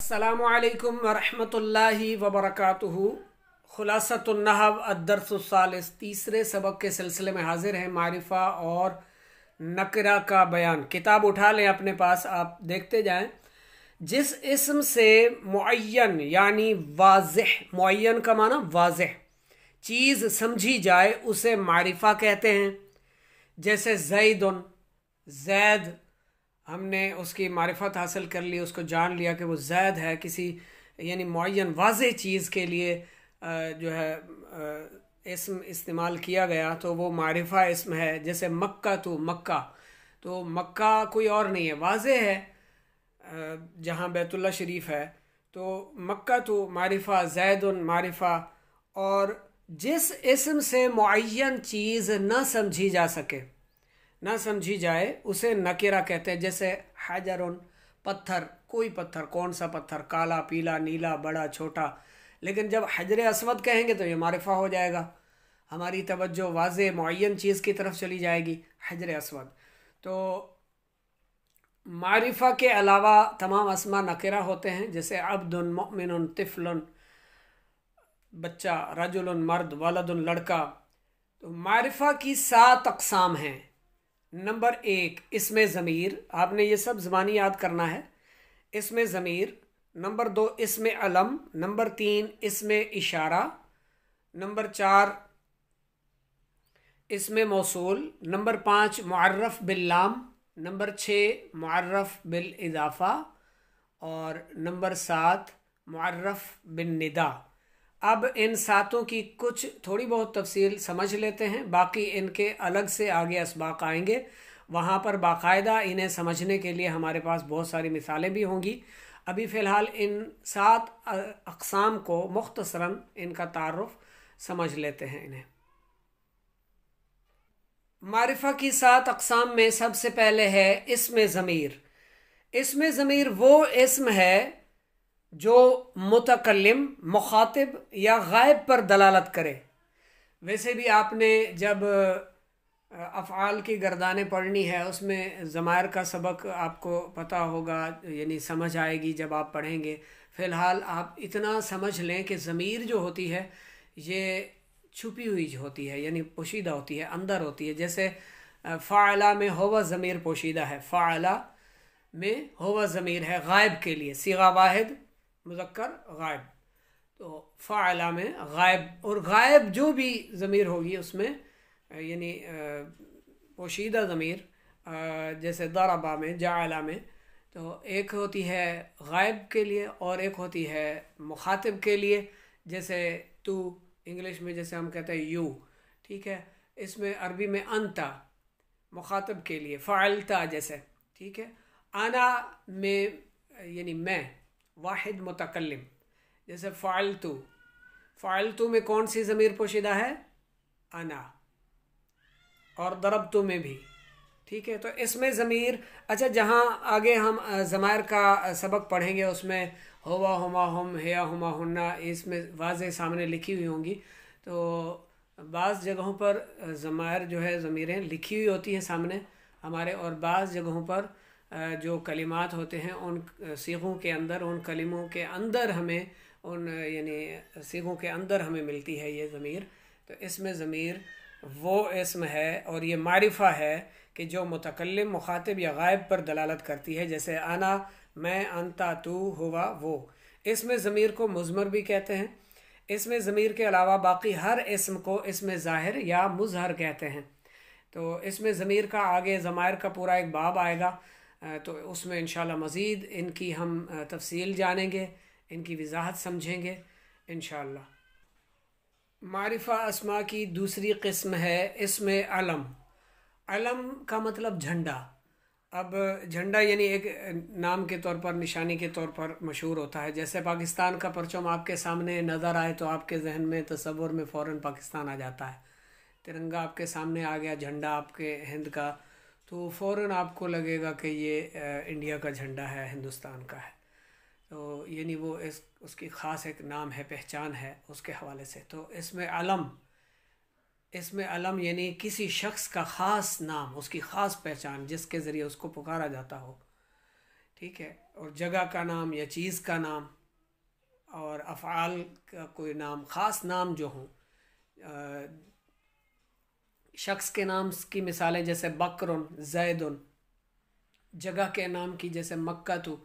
अस्सलामु अलैकुम वरहमतुल्लाहि वबरकातुहू। खुलासतुन नहव अद्दर्सुस्सालिस, तीसरे सबक के सिलसिले में हाजिर है। मारिफा और नकरा का बयान। किताब उठा लें अपने पास, आप देखते जाएं। जिस इस्म से मुअय्यन यानी वाज़ेह, मुअय्यन का माना वाज़ेह, चीज़ समझी जाए उसे मारिफा कहते हैं। जैसे ज़ैदुन, ज़ैद, हमने उसकी मारिफत हासिल कर ली, उसको जान लिया कि वो ज़ैद है। किसी यानी मुअय्यन वाज़ेह चीज़ के लिए जो है इस्म इस्तेमाल किया गया तो वो मारिफा इस्म है। जैसे मक्का तो मक्का कोई और नहीं है, वाज़ेह है जहाँ बैतुल्लाह शरीफ है। तो मक्का तो मारिफा, ज़ैदुन मारिफा। और जिस इस्म से मुअय्यन चीज़ न समझी जा सके, ना समझी जाए, उसे नकिरा कहते हैं। जैसे हजरुन, पत्थर, कोई पत्थर, कौन सा पत्थर, काला, पीला, नीला, बड़ा, छोटा। लेकिन जब हजर अस्वद कहेंगे तो ये मारिफा हो जाएगा। हमारी तवज्जो वाज़े मुअय्यन चीज़ की तरफ चली जाएगी, हजर अस्वद। तो मारिफा के अलावा तमाम अस्मा नकिरा होते हैं। जैसे अब्दुन, मुमिनुन, तिफलुन, बच्चा, रजुलुन मर्द, वलदुन लड़का। तो मारिफा की 7 अक़साम हैं। नंबर 1 इसमें ज़मीर, आपने ये सब ज़बानी याद करना है। इसमें ज़मीर। नंबर 2 इसमें अलम। नंबर 3 इसमें इशारा। नंबर 4 इसमें मौसूल। नंबर 5 मुअर्रफ बिल्लाम। नंबर 6 मुअर्रफ बिल इज़ाफ़ा। और नंबर 7 मुअर्रफ बिन निदा। अब इन 7 की कुछ थोड़ी बहुत तफसील समझ लेते हैं, बाकी इनके अलग से आगे असबाक आएंगे, वहाँ पर बाकायदा इन्हें समझने के लिए हमारे पास बहुत सारी मिसालें भी होंगी। अभी फ़िलहाल इन 7 अक़साम को मुख्तसरन इनका तारुफ समझ लेते हैं इन्हें। मारिफा की 7 अक़साम में सबसे पहले है इसमें ज़मीर। इसमें ज़मीर वो इस्म है जो मुतकल्लिम, मुखातिब या गायब पर दलालत करे। वैसे भी आपने जब अफ़आल की गर्दानें पढ़नी है उसमें ज़मायर का सबक आपको पता होगा, यानी समझ आएगी जब आप पढ़ेंगे। फ़िलहाल आप इतना समझ लें कि ज़मीर जो होती है ये छुपी हुई होती है, यानी पोशीदा होती है, अंदर होती है। जैसे फ़ाअला में होवा ज़मीर पोशीदा है, फ़ाअला में होवा ज़मीर है गायब के लिए, सीगा वाहिद मुज़क्कर गायब। तो फ़ाअला में गायब, और गायब जो भी ज़मीर होगी उसमें यानी पोशीदा ज़मीर, जैसे दरबा में, जाअला में, तो एक होती है गायब के लिए और एक होती है मुखातिब के लिए। जैसे तू, इंग्लिश में जैसे हम कहते हैं यू, ठीक है। इसमें अरबी में अंता मुखातिब के लिए, फ़अलता जैसे, ठीक है। आना में यानी मैं, वाहिद मुतकल्लिम। जैसे फ़अलतू में कौन सी ज़मीर पोशीदा है? अना। और दरबतु में भी, ठीक है। तो इसमें ज़मीर, अच्छा, जहाँ आगे हम ज़मायर का सबक पढ़ेंगे उसमें हुवा, हुमा, हुम, हिया, हुमा, हुन्ना, इसमें वाज़े सामने लिखी हुई होंगी। तो बाज़ जगहों पर ज़मायर जो है ज़मीरें लिखी हुई होती हैं सामने हमारे, और बाज़ जगहों पर जो कलिमात होते हैं उन सीगों के अंदर, उन कलिमों के अंदर हमें, उन यानी सीगों के अंदर हमें मिलती है ये ज़मीर। तो इसमें ज़मीर वो इस्म है और ये मारिफा है कि जो मुतकल्लिम, मुखातिब या गायब पर दलालत करती है। जैसे आना, मैं, अंता, तू, हुआ, वो। इसमें ज़मीर को मुज़मर भी कहते हैं। इसमें ज़मीर के अलावा बाकी हर इस्म को इसमें ज़ाहिर या मुज़हर कहते हैं। तो इसमें ज़मीर का आगे ज़मायर का पूरा एक बाब आएगा, तो उसमें इंशाल्लाह मज़ीद इनकी हम तफसील जानेंगे, इनकी वज़ाहत समझेंगे इंशाल्लाह। मारिफा अस्मा की दूसरी किस्म है इसमें अलम। अलम का मतलब झंडा। अब झंडा यानी एक नाम के तौर पर, निशानी के तौर पर मशहूर होता है। जैसे पाकिस्तान का परचम आपके सामने नज़र आए तो आपके जहन में, तसव्वुर में फ़ौरन पाकिस्तान आ जाता है। तिरंगा आपके सामने आ गया, झंडा आपके हिंद का, तो फ़ौरन आपको लगेगा कि ये इंडिया का झंडा है, हिंदुस्तान का है। तो यानी वो उसकी ख़ास एक नाम है, पहचान है उसके हवाले से। तो इसमें अलम यानी किसी शख्स का ख़ास नाम, उसकी ख़ास पहचान, जिसके ज़रिए उसको पुकारा जाता हो, ٹھیک ہے، اور جگہ کا نام یا چیز کا نام، اور افعال کا کوئی نام، خاص نام جو ہوں. شخص کے نام کی مثالیں جیسے بکرن، زیدن. جگہ کے نام کی جیسے مکہ تو،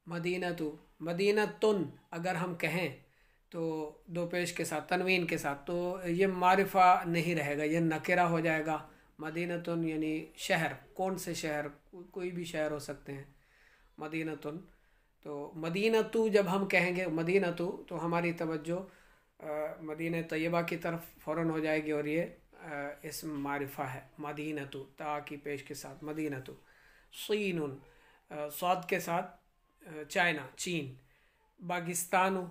مدینہ تو، مدینہ تن اگر ہم کہیں تو دو پیش کے ساتھ، تنوین کے ساتھ، تو یہ معرفہ نہیں رہے گا، یہ نکرہ ہو جائے گا. مدینہ تن یعنی شہر، کون سے شہر، کوئی بھی شہر ہو سکتے ہیں. مدینہ تن. تو مدینہ تو جب ہم کہیں گے مدینہ تو ہماری توجہ مدینہ طیبہ کی طرف فوراً ہو جائے گی، اور یہ اسم معرفہ ہے. مدینہ تو، تا کی پیش کے ساتھ، مدینہ تو. صین، صاد کے ساتھ، چائنا، چین. باکستانو،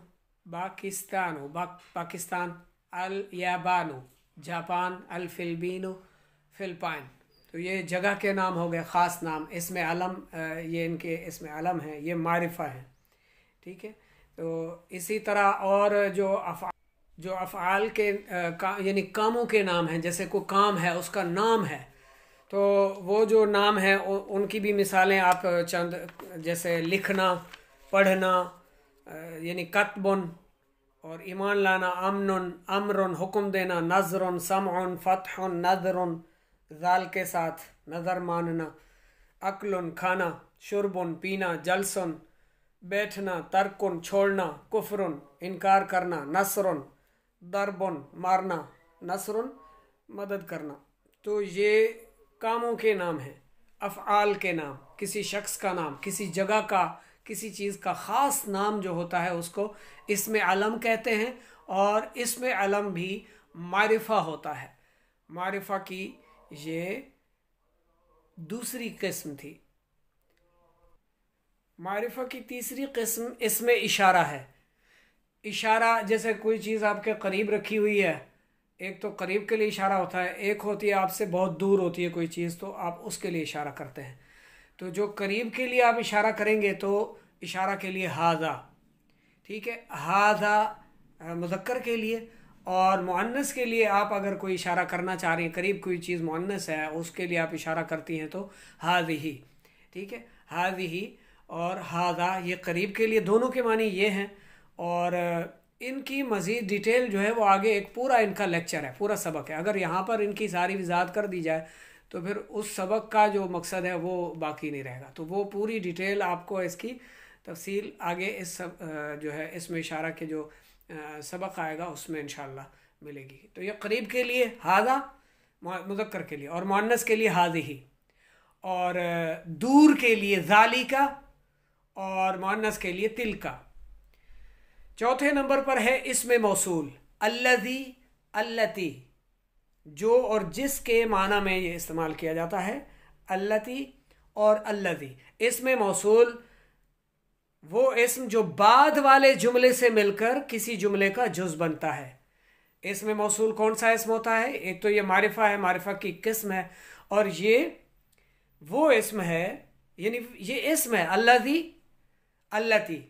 باکستانو، پاکستان. الیابانو، جاپان. الفلبینو، فلپائن. تو یہ جگہ کے نام ہو گئے، خاص نام. اسم علم، یہ ان کے اسم علم ہیں، یہ معرفہ ہیں. ٹھیک ہے. تو اسی طرح اور جو افعال کے یعنی کاموں کے نام ہیں، جیسے کوئی کام ہے اس کا نام ہے، تو وہ جو نام ہے ان کی بھی مثالیں آپ چند، جیسے لکھنا، پڑھنا یعنی کتبن، اور ایمان لانا امن، امرن حکم دینا، نظر سمع، فتح نظر ذال کے ساتھ نظر ماننا، اکل کھانا، شرب پینا، جلسن بیٹھنا، ترکن چھوڑنا، کفر انکار کرنا، نصر ضرب مارنا، نصر مدد کرنا. تو یہ کاموں کے نام ہیں. افعال کے نام، کسی شخص کا نام، کسی جگہ کا، کسی چیز کا خاص نام جو ہوتا ہے اس کو اسم علم کہتے ہیں. اور اسم علم بھی معرفہ ہوتا ہے. معرفہ کی یہ دوسری قسم تھی. معرفہ کی تیسری قسم اسم اشارہ ہے. اشارہ جیسے کوئی چیز آپ کے قریب رکھی ہوئی ہے، ایک تو قریب کے لیے اشارہ ہوتا ہے، ایک ہوتی ہے آپ سے بہت دور ہوتی ہے کوئی چیز، تو آپ اس کے لیے اشارہ کرتے ہیں. تو جو قریب کے لیے آپ اشارہ کریں گے تو اشارہ کے لیے ھذا. ٹھیک ہے. ھذا مذکر کے لیے، اور مؤنث کے لیے آپ اگر کوئی اشارہ کرنا چاہ رہی ہیں، قریب کوئی چیز مؤنث ہے اس کے لیے آپ اشارہ کرتی ہیں تو ھذہ. ٹھیک ہے. ھذہ اور ھذا یہ قریب کے لیے، دونوں کے معنی یہ ہیں. اور ان کی مزید ڈیٹیل جو ہے وہ آگے ایک پورا ان کا لیکچر ہے، پورا سبق ہے. اگر یہاں پر ان کی ساری وضاحت کر دی جائے تو پھر اس سبق کا جو مقصد ہے وہ باقی نہیں رہے گا. تو وہ پوری ڈیٹیل آپ کو اس کی تفصیل آگے اس جو ہے اسم اشارہ کے جو سبق آئے گا اس میں انشاءاللہ ملے گی. تو یہ قریب کے لیے ھذا مذکر کے لیے، اور مؤنث کے لیے ھذہ، اور دور کے لیے ذالک، اور مؤنث کے لیے تلک. چوتھے نمبر پر ہے اسم موصول الذی، اللتی، جو اور جس کے معنی میں یہ استعمال کیا جاتا ہے. اللتی اور الذی. اسم موصول وہ اسم جو بعد والے جملے سے مل کر کسی جملے کا جز بنتا ہے. اسم موصول کون سا اسم ہوتا ہے؟ ایک تو یہ معرفہ ہے، معرفہ کی قسم ہے، اور یہ وہ اسم ہے، یعنی یہ اسم ہے الذی، اللتی،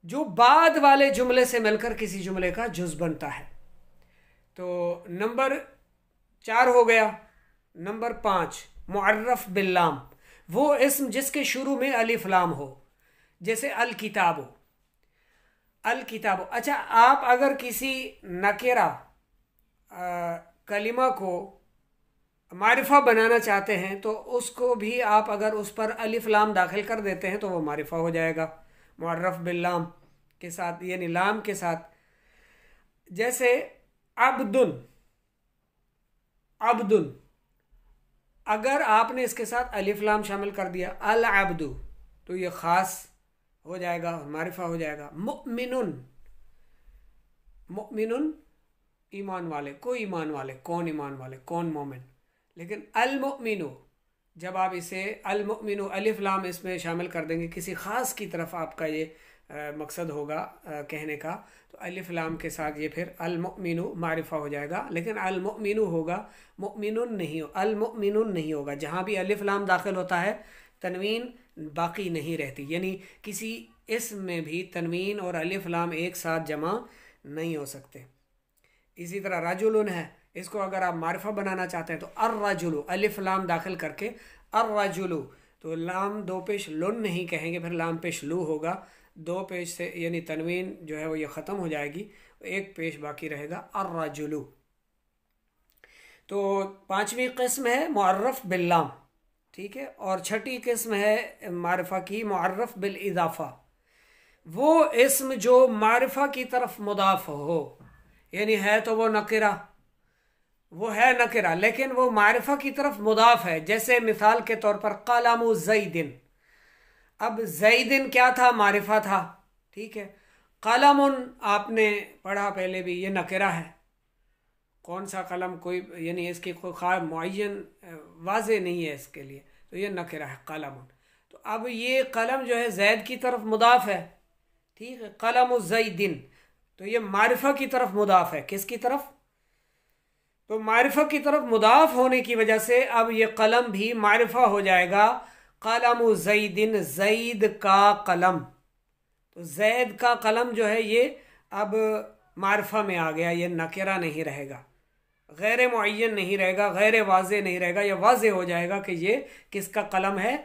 جو بعد والے جملے سے مل کر کسی جملے کا جز بنتا ہے. تو نمبر 4 ہو گیا. نمبر 5 معرف باللام، وہ اسم جس کے شروع میں الف لام ہو، جیسے الکتاب. الکتاب. اچھا، آپ اگر کسی نکرہ کلمہ کو معرفہ بنانا چاہتے ہیں تو اس کو بھی آپ اگر اس پر الف لام داخل کر دیتے ہیں تو وہ معرفہ ہو جائے گا معرف باللام کے ساتھ، یعنی لام کے ساتھ. جیسے عبدن، عبدن، اگر آپ نے اس کے ساتھ الف لام شامل کر دیا العبد تو یہ خاص ہو جائے گا، معرفہ ہو جائے گا. مؤمنن، مؤمنن ایمان والے، کوئی ایمان والے، کون ایمان والے، کون مومن. لیکن المؤمن، جب آپ اسے المؤمن الف لام اس میں شامل کر دیں گے، کسی خاص کی طرف آپ کا یہ مقصد ہوگا کہنے کا، تو الف لام کے ساتھ یہ پھر المؤمن معرفہ ہو جائے گا. لیکن المؤمن ہوگا، مؤمن نہیں، المؤمن نہیں ہوگا. جہاں بھی الف لام داخل ہوتا ہے تنوین باقی نہیں رہتی، یعنی کسی اسم میں بھی تنوین اور الف لام ایک ساتھ جمع نہیں ہو سکتے. اسی طرح رجل ہے، اس کو اگر آپ معرفہ بنانا چاہتے ہیں تو الرجل الف لام داخل کر کے الرجل تو لام دو پیش لن نہیں کہیں گے، پھر لام پیش لو ہوگا، دو پیش سے یعنی تنوین جو ہے وہ یہ ختم ہو جائے گی، ایک پیش باقی رہے گا الرجلو۔ تو پانچویں قسم ہے معرف باللام، ٹھیک ہے، اور چھٹی قسم ہے معرفہ کی معرف بالاضافہ، وہ اسم جو معرفہ کی طرف مضاف ہو، یعنی ہے تو وہ نکرہ، وہ ہے نکرہ لیکن وہ معرفہ کی طرف مضاف ہے، جیسے مثال کے طور پر قلم زیدن، اب زیدن کیا تھا؟ معرفہ تھا، ٹھیک ہے۔ قلم آپ نے پڑھا پہلے بھی، یہ نکرہ ہے، کون سا قلم، کوئی یعنی اس کی کوئی خاص معین واضح نہیں ہے اس کے لیے، تو یہ نکرہ ہے قلم۔ تو اب یہ قلم جو ہے زید کی طرف مضاف ہے، ٹھیک ہے، قلم زیدن، تو یہ معرفہ کی طرف مضاف ہے، کس کی طرف؟ تو معرفہ کی طرف مضاف ہونے کی وجہ سے اب یہ قلم بھی معرفہ ہو جائے گا، قلم زیدن، زید کا قلم، تو زید کا قلم جو ہے یہ اب معرفہ میں آ گیا، یہ نکرہ نہیں رہے گا، غیر معین نہیں رہے گا، غیر واضح نہیں رہے گا، یہ واضح ہو جائے گا کہ یہ کس کا قلم ہے؟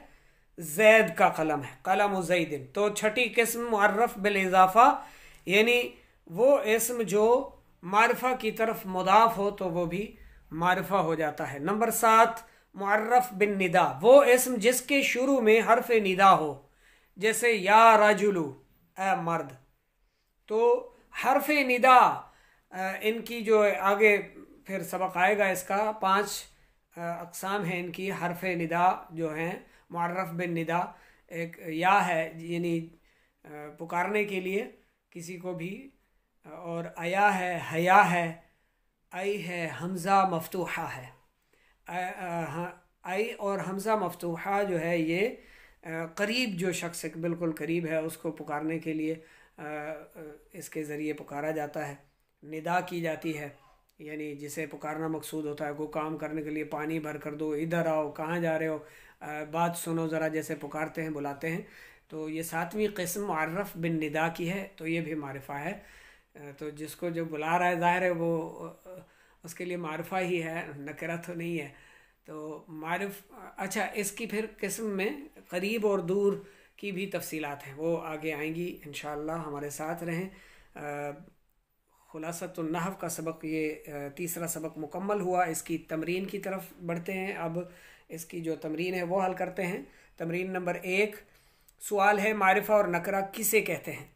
زید کا قلم ہے، قلم زیدن۔ تو چھٹی قسم معرف بالاضافہ، یعنی وہ اسم جو معرفہ کی طرف مضاف ہو تو وہ بھی معرفہ ہو جاتا ہے۔ نمبر 7 معرف بالندا، وہ اسم جس کے شروع میں حرف ندا ہو، جیسے یا رجلو، اے مرد، تو حرف ندا ان کی جو آگے پھر سبق آئے گا، اس کا 5 اقسام ہیں ان کی، حرف ندا جو ہیں معرف بالندا، ایک یا ہے یعنی پکارنے کے لیے کسی کو بھی، اور ایا ہے، حیا ہے، ای ہے، حمزہ مفتوحہ ہے، ای اور حمزہ مفتوحہ جو ہے یہ قریب جو شخص بالکل قریب ہے اس کو پکارنے کے لیے اس کے ذریعے پکارا جاتا ہے، ندا کی جاتی ہے، یعنی جسے پکارنا مقصود ہوتا ہے، کوئی کام کرنے کے لیے پانی بھر کر دو، ادھر آؤ، کہاں جا رہے ہو، بات سنو ذرا، جیسے پکارتے ہیں، بلاتے ہیں۔ تو یہ 7ویں قسم معرف بالندا کی ہے، تو یہ بھی معرفہ ہے، تو جس کو جو بلا رہا ہے ظاہر ہے وہ اس کے لیے معرفہ ہی ہے، نکرہ تو نہیں ہے۔ تو اچھا، اس کی پھر قسم میں قریب اور دور کی بھی تفصیلات ہیں، وہ آگے آئیں گی انشاءاللہ، ہمارے ساتھ رہیں۔ خلاصۃ النحو کا سبق یہ تیسرا سبق مکمل ہوا، اس کی تمرین کی طرف بڑھتے ہیں۔ اب اس کی جو تمرین ہے وہ حل کرتے ہیں۔ تمرین نمبر 1، سوال ہے معرفہ اور نکرہ کسے کہتے ہیں؟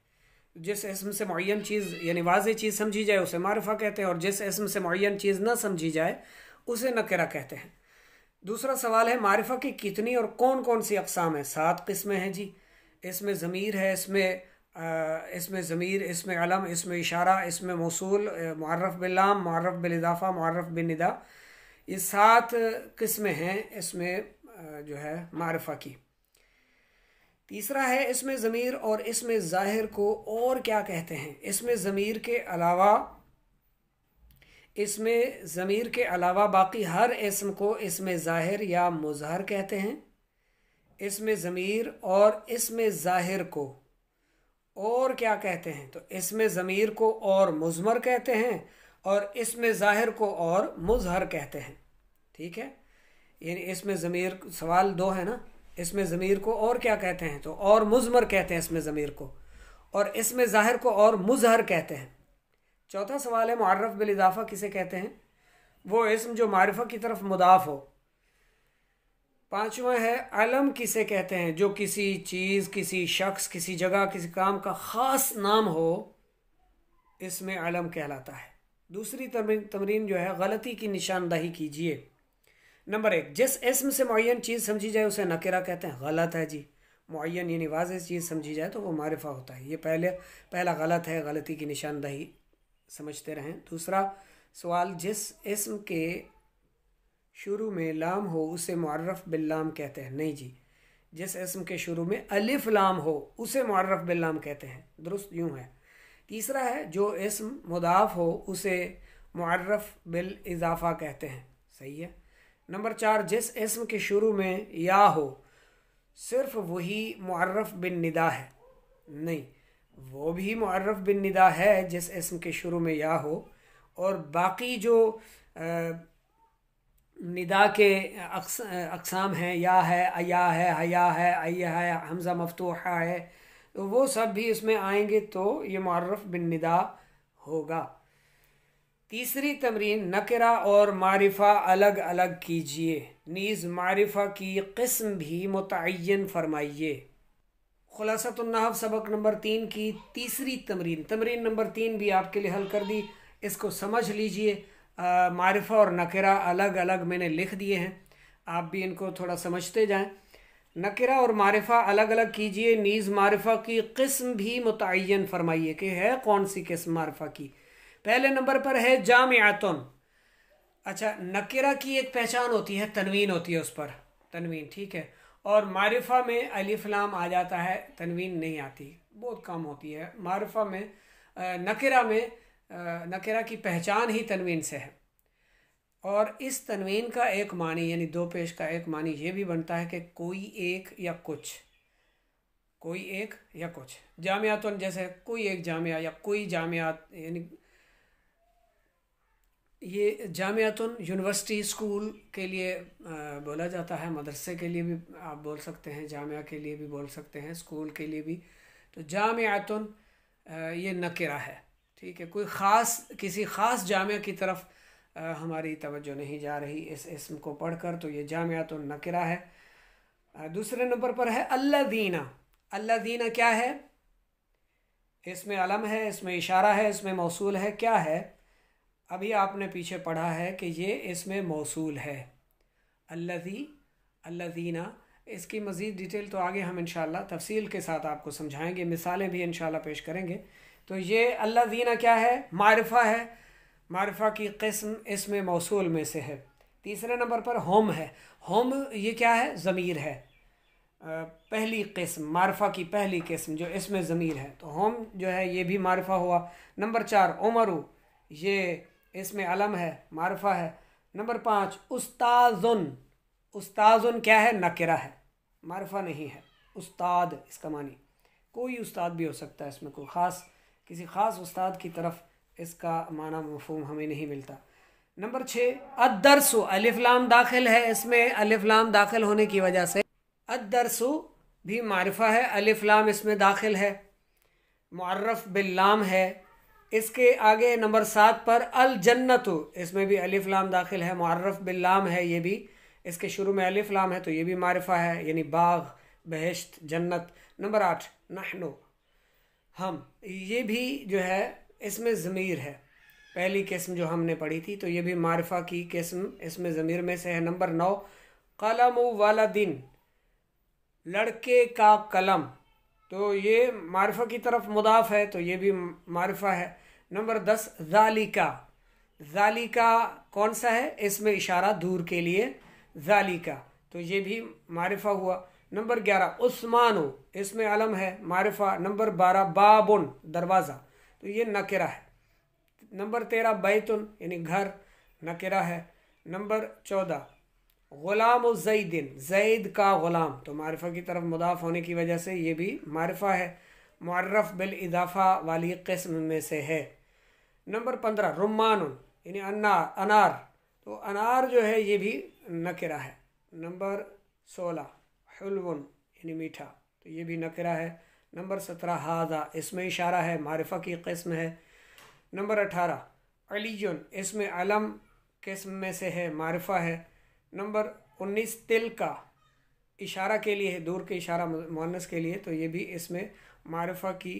جس اسم سے معین چیز یعنی واضح چیز سمجھی جائے اسے معرفہ کہتے ہیں، اور جس اسم سے معین چیز نہ سمجھی جائے اسے نکرہ کہتے ہیں۔ دوسرا سوال ہے معرفہ کی کتنی اور کون کون سی اقسام ہیں؟ 7 قسمیں ہیں جی۔ اس میں ضمیر ہے، اس میں ضمیر، اس میں علم، اس میں اشارہ، اس میں موصول، معرف باللام، معرف بالاضافہ، معرف بالندا، یہ 7 قسمیں ہیں اس میں جو ہے معرفہ کی۔ تیسرا ہے اس میں ضمیر اور اس میں ظاہر کو اور کیا کہتے ہیں؟ اس میں ضمیر کے علاوہ باقی ہر اسم کو اس میں ظاہر یا مظہر کہتے ہیں۔ اس میں ضمیر اور اس میں ظاہر کو اور کیا کہتے ہیں؟ تو اس میں ضمیر کو اور مضمر کہتے ہیں، اور اس میں ظاہر کو اور مظہر کہتے ہیں، ٹھیک ہے، یعنی اس میں ضمیر، سوال 2 ہے نا، اس میں ضمیر کو اور کیا کہتے ہیں؟ تو اور مضمر کہتے ہیں اس میں ضمیر کو، اور اس میں ظاہر کو اور مظہر کہتے ہیں۔ چوتھا سوال ہے معرف بالاضافہ کسے کہتے ہیں؟ وہ اسم جو معرفہ کی طرف مضاف ہو۔ پانچواں ہے علم کسے کہتے ہیں؟ جو کسی چیز، کسی شخص، کسی جگہ، کسی کام کا خاص نام ہو، اس میں علم کہلاتا ہے۔ دوسری تمرین جو ہے غلطی کی نشاندہی کیجیے۔ نمبر 1، جس اسم سے معین چیز سمجھی جائے اسے نکرہ کہتے ہیں۔ غلط ہے جی، معین یعنی واضح چیز سمجھی جائے تو وہ معرفہ ہوتا ہے، یہ پہلا غلط ہے، غلطی کی نشاندہی سمجھتے رہیں۔ دوسرا سوال، جس اسم کے شروع میں لام ہو اسے معرف باللام کہتے ہیں۔ نہیں جی، جس اسم کے شروع میں الف لام ہو اسے معرف باللام کہتے ہیں، درست یوں ہے۔ تیسرا ہے جو اسم مضاف ہو اسے معرف بالاضافہ کہتے ہیں، صحیح ہے۔ نمبر 4، جس اسم کے شروع میں یا ہو صرف وہی معرف بالندا ہے۔ نہیں، وہ بھی معرف بالندا ہے جس اسم کے شروع میں یا ہو، اور باقی جو निदा के अक़साम हैं, या है, अया है, हया है, अय्या है, हमज़ा मफ्तूहा है, तो वो सब भी इसमें आएंगे तो ये मुअर्रफ बिन निदा होगा। तीसरी तमरीन, नकरा और मारिफा अलग अलग कीजिए, नीज़ मारिफा की किस्म भी मुतअय्यन फरमाइए। खुलासतुन नहव सबक नंबर 3 की तीसरी तमरीन, तमरीन नंबर 3 भी आपके लिए हल कर दी, इसको समझ लीजिए। मारिफा और नकरा अलग अलग मैंने लिख दिए हैं, आप भी इनको थोड़ा समझते जाएं। नकरा और मारिफा अलग अलग कीजिए, नीज़ मारिफा की किस्म भी मुतअय्यन फरमाइए कि है कौन सी किस्म मारिफा की। पहले नंबर पर है जामिअतुन। अच्छा, नकरा की एक पहचान होती है, तनवीन होती है उस पर, तनवीन, ठीक है। और मारिफा में अलिफ लाम आ जाता है, तनवीन नहीं आती, बहुत कम होती है। मारिफा में नकरा में नकरा की पहचान ही तनवीन से है। और इस तनवीन का एक मानी, यानी दो पेश का एक मानी ये भी बनता है कि कोई एक या कुछ, कोई एक या कुछ। जामियातुन जैसे कोई एक जामिया या कोई जामियात, यानी ये जामियातुन यूनिवर्सिटी स्कूल के लिए बोला जाता है, मदरसे के लिए भी आप बोल सकते हैं, जामिया के लिए भी बोल सकते हैं, स्कूल के लिए भी। तो जामियातुन ये नकरा है, ठीक है। कोई ख़ास, किसी ख़ास जामिया की तरफ हमारी तवज्जो नहीं जा रही इस इसम को पढ़कर, तो ये जामियातुन नकरा है। दूसरे नंबर पर है अल्लज़ीना। अल्लज़ीना क्या है? इसमें अलम है, इसमें इशारा है, इसमें मौसूल है, क्या है? अभी आपने पीछे पढ़ा है कि ये इसमें मौसूल है, अल्लज़ी, अल्लज़ीना। इसकी मज़ीद डिटेल तो आगे हम इंशाअल्लाह तफसील के साथ आपको समझाएंगे, मिसालें भी इंशाअल्लाह पेश करेंगे। तो ये अल्लज़ीना क्या है? मारिफा है, मारिफा की किस्म इसमें मौसूल में से है। तीसरे नंबर पर हम है। हम ये क्या है? ज़मीर है, पहली किस्म, मारिफा की पहली किस्म जो इसमें ज़मीर है, तो हम जो है ये भी मारिफा हुआ। नंबर 4 उमरु, ये इसमें अलम है, मारिफा है। नंबर 5 उस्ताजुन। उस्ताजुन क्या है? नकरा है, मारिफा नहीं है। उस्ताद इसका मानी कोई उस्ताद भी हो सकता है, इसमें कोई ख़ास, किसी ख़ास उस्ताद की तरफ इसका माना मफ़हूम हमें नहीं मिलता। नंबर 6 अद्दरसु, अलिफ लाम दाखिल है इसमें, अलिफ लाम दाखिल होने की वजह से अद्दरसु भी मारिफा है, अलिफ लाम इसमें दाखिल है, मुअर्रफ बिल्लाम है। इसके आगे नंबर 7 पर अल जन्नतु, इसमें भी अलिफ लाम दाखिल है, मुअर्रफ बिल्लाम है, ये भी इसके शुरू में अलिफ लाम है, तो ये भी मारिफा है, यानी बाग, बहिश्त, जन्नत। नंबर 8 नहनु, हम, ये भी जो है इसमें ज़मीर है, पहली किस्म जो हमने पढ़ी थी, तो ये भी मारिफा की किस्म इसमें ज़मीर में से है। नंबर 9 कलमु वालदिन, लड़के का कलम, तो ये मारिफा की तरफ मुदाफ है, तो ये भी मारिफा है। नंबर 10 ज़ालिका, ज़ालिका कौन सा है? इसमें इशारा दूर के लिए, ज़ालिका, तो ये भी मारिफा हुआ। नंबर 11 उस्मानु, इसमें अलम है, मारिफा। नंबर 12 बाबुन, दरवाज़ा, तो ये नकरा है। नंबर 13 बैतुन, यानी घर, नकरा है। नंबर 14 ग़ुलाम ज़ैदिन, ज़ैद का ग़ुलाम, तो मारिफा की तरफ मुदाफ होने की वजह से ये भी मारिफा है, मुअर्रफ बिल इदाफ़ा वाली किस्म में से है। नंबर 15 रुम्मानुन, यानी अनार, अनार, तो अनार जो है ये भी नकरा है। नंबर 16 हुल्वुन, यानी मीठा, तो ये भी नकरा है। नंबर 17 हादा, इसमें इशारा है, मारिफा की किस्म है। नंबर 18 अलीयुन, इसमें अलम किस्म में से है, मारिफा है। नंबर 19 तिल का, इशारा के लिए है, दूर के इशारा मुअन्नस के लिए, तो ये भी इसमें मारिफा की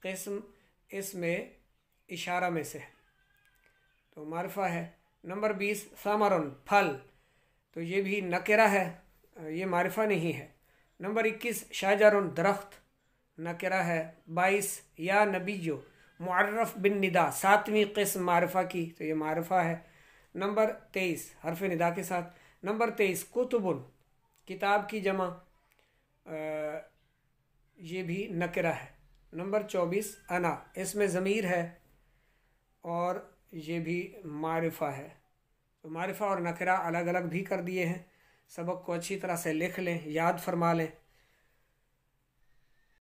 किस्म इसमें इशारा में से है, तो मारिफा है। नंबर 20 समरुन, फल, तो ये भी नकरा है, ये मारिफा नहीं है। नंबर 21 शाजरुन, दरख्त, नकरा है। 22 या नबीयो, मुअर्रफ बिन निदा, 7वीं किस्म मारिफा की, तो ये मारिफा है। नंबर 23 हरफ निदा के साथ। नंबर 23 कुतुबुन, किताब की जमा, ये भी नकरा है। नंबर 24 अना, इसमें ज़मीर है और ये भी मारिफा है। तो मारिफा और नकरा अलग अलग भी कर दिए हैं, सबक को अच्छी तरह से लिख लें, याद फरमा लें।